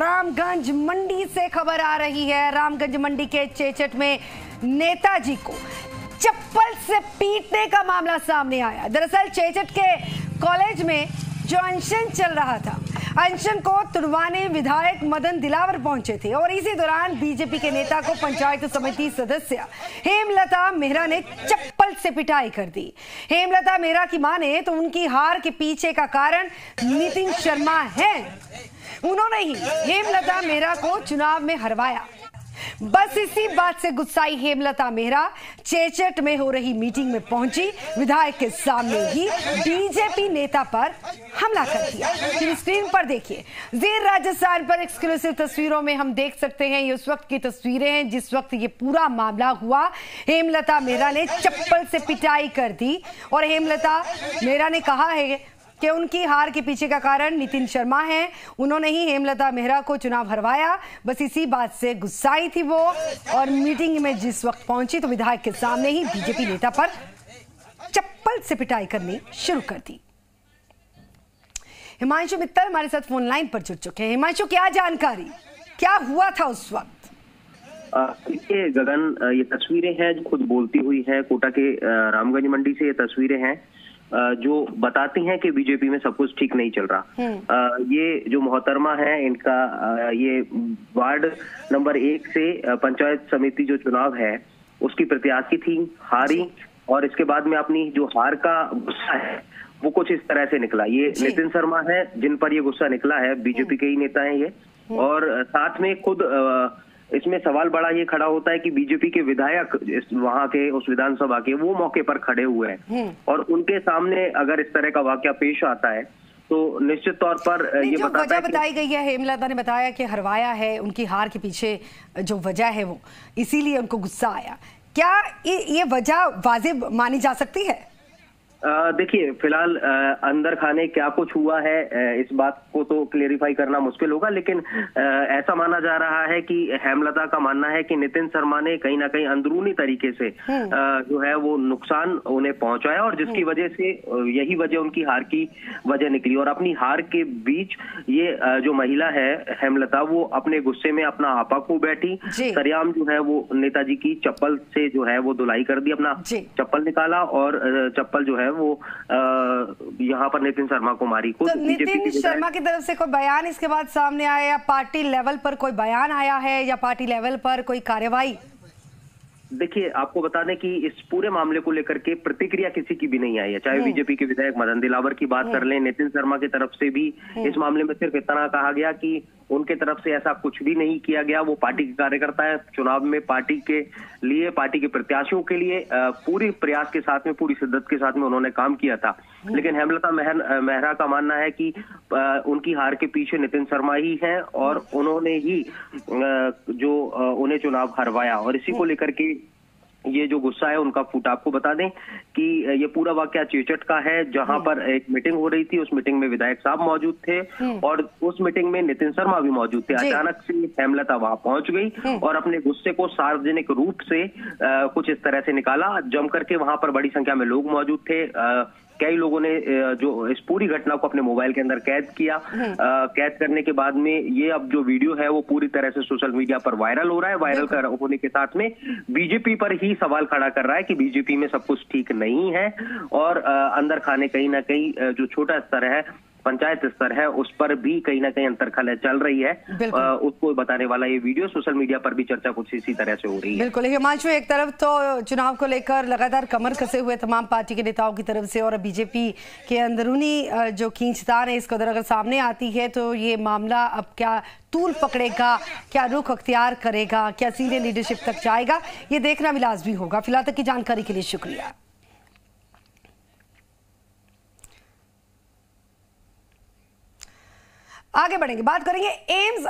रामगंज मंडी से खबर आ रही है। रामगंज मंडी के चेचट में नेताजी को चप्पल से पीटने का मामला सामने आया। दरअसल चेचट के कॉलेज में जो अनशन चल रहा था, अनशन को तुड़वाने विधायक मदन दिलावर पहुंचे थे और इसी दौरान बीजेपी के नेता को पंचायत समिति सदस्य हेमलता मेहरा ने चप्पल से पिटाई कर दी। हेमलता मेहरा की माने तो उनकी हार के पीछे का कारण नितिन शर्मा है। उन्होंने ही हेमलता मेहरा को चुनाव में हरवाया। बस इसी बात से गुस्साई हेमलता मेहरा चेचट में हो रही मीटिंग में पहुंची, विधायक के सामने ही बीजेपी नेता पर हमला कर दिया। स्क्रीन पर देखिए, ज़ेर राजस्थान पर एक्सक्लूसिव तस्वीरों में हम देख सकते हैं, ये उस वक्त की तस्वीरें हैं जिस वक्त ये पूरा मामला हुआ। हेमलता मेहरा ने चप्पल से पिटाई कर दी और हेमलता मेहरा ने कहा है कि उनकी हार के पीछे का कारण नितिन शर्मा है। उन्होंने ही हेमलता मेहरा को चुनाव हरवाया। बस इसी बात से गुस्साई थी वो और मीटिंग में जिस वक्त पहुंची तो विधायक के सामने ही बीजेपी नेता पर चप्पल से पिटाई करनी शुरू कर दी। हिमांशु मित्तल हमारे साथ फोन लाइन पर जुड़ चुके हैं। हिमांशु, क्या जानकारी, क्या हुआ था उस वक्त? देखिए गगन, ये तस्वीरें हैं जो खुद बोलती हुई है। कोटा के रामगंज मंडी से ये तस्वीरें हैं जो बताती हैं कि बीजेपी में सब कुछ ठीक नहीं चल रहा। ये जो मोहतरमा है, इनका ये वार्ड नंबर 1 से पंचायत समिति जो चुनाव है उसकी प्रत्याशी थी, हारी, और इसके बाद में अपनी जो हार का गुस्सा है वो कुछ इस तरह से निकला। ये नितिन शर्मा है जिन पर ये गुस्सा निकला है, बीजेपी के ही नेता हैं ये। और साथ में खुद इसमें सवाल बड़ा ये खड़ा होता है कि बीजेपी के विधायक वहां के उस विधानसभा के वो मौके पर खड़े हुए हैं और उनके सामने अगर इस तरह का वाकया पेश आता है तो निश्चित तौर पर ये वजह बताई गई है। हेमलता ने बताया कि हरवाया है, उनकी हार के पीछे जो वजह है वो इसीलिए उनको गुस्सा आया। क्या ये वजह वाजिब मानी जा सकती है? देखिए फिलहाल अंदर खाने क्या कुछ हुआ है इस बात को तो क्लेरिफाई करना मुश्किल होगा, लेकिन ऐसा माना जा रहा है कि हेमलता का मानना है कि नितिन शर्मा ने कहीं ना कहीं अंदरूनी तरीके से जो है वो नुकसान उन्हें पहुंचाया और जिसकी वजह से यही वजह उनकी हार की वजह निकली। और अपनी हार के बीच ये जो महिला है हेमलता, वो अपने गुस्से में अपना आपा खो बैठी, सरेआम जो है वो नेताजी की चप्पल से जो है वो धुलाई कर दी, अपना चप्पल निकाला और चप्पल जो है वो यहाँ पर नितिन शर्मा को मारी। तो नितिन शर्मा की तरफ से कोई बयान इसके बाद सामने आया या पार्टी लेवल पर कोई बयान आया है या पार्टी लेवल पर कोई कार्रवाई? देखिए आपको बता दें कि इस पूरे मामले को लेकर के प्रतिक्रिया किसी की भी नहीं आई है। चाहे बीजेपी के विधायक मदन दिलावर की बात कर लें, नितिन शर्मा की तरफ से भी इस मामले में सिर्फ इतना कहा गया कि उनके तरफ से ऐसा कुछ भी नहीं किया गया। वो पार्टी के कार्यकर्ता है, चुनाव में पार्टी के लिए, पार्टी के प्रत्याशियों के लिए पूरी प्रयास के साथ में, पूरी शिद्दत के साथ में उन्होंने काम किया था। लेकिन हेमलता मेहरा का मानना है कि उनकी हार के पीछे नितिन शर्मा ही हैं और उन्होंने ही जो उन्हें चुनाव हरवाया। और इसी को लेकर के ये जो गुस्सा है उनका फूटा। आपको बता दें कि ये पूरा वाकया चेचट का है जहां पर एक मीटिंग हो रही थी। उस मीटिंग में विधायक साहब मौजूद थे और उस मीटिंग में नितिन शर्मा भी मौजूद थे। अचानक से हेमलता वहां पहुंच गई और अपने गुस्से को सार्वजनिक रूप से कुछ इस तरह से निकाला। जम करके वहां पर बड़ी संख्या में लोग मौजूद थे। कई लोगों ने जो इस पूरी घटना को अपने मोबाइल के अंदर कैद किया। कैद करने के बाद में ये अब जो वीडियो है वो पूरी तरह से सोशल मीडिया पर वायरल हो रहा है। वायरल होने के साथ में बीजेपी पर ही सवाल खड़ा कर रहा है कि बीजेपी में सब कुछ ठीक नहीं है और अंदर खाने कहीं ना कहीं जो छोटा स्तर है, पंचायत स्तर है, उस पर भी कहीं ना कहीं अंतर्खल चल रही है। उसको बताने वाला ये वीडियो सोशल मीडिया पर भी चर्चा कुछ इसी तरह से हो रही है। बिल्कुल। हिमांशु, एक तरफ तो चुनाव को लेकर लगातार कमर कसे हुए तमाम पार्टी के नेताओं की तरफ से और बीजेपी के अंदरूनी जो खींचतान है इसको अगर सामने आती है तो ये मामला अब क्या तूल पकड़ेगा, क्या रुख अख्तियार करेगा, क्या सीनियर लीडरशिप तक जाएगा, ये देखना भी लाजमी होगा। फिलहाल तक की जानकारी के लिए शुक्रिया। आगे बढ़ेंगे, बात करेंगे एम्स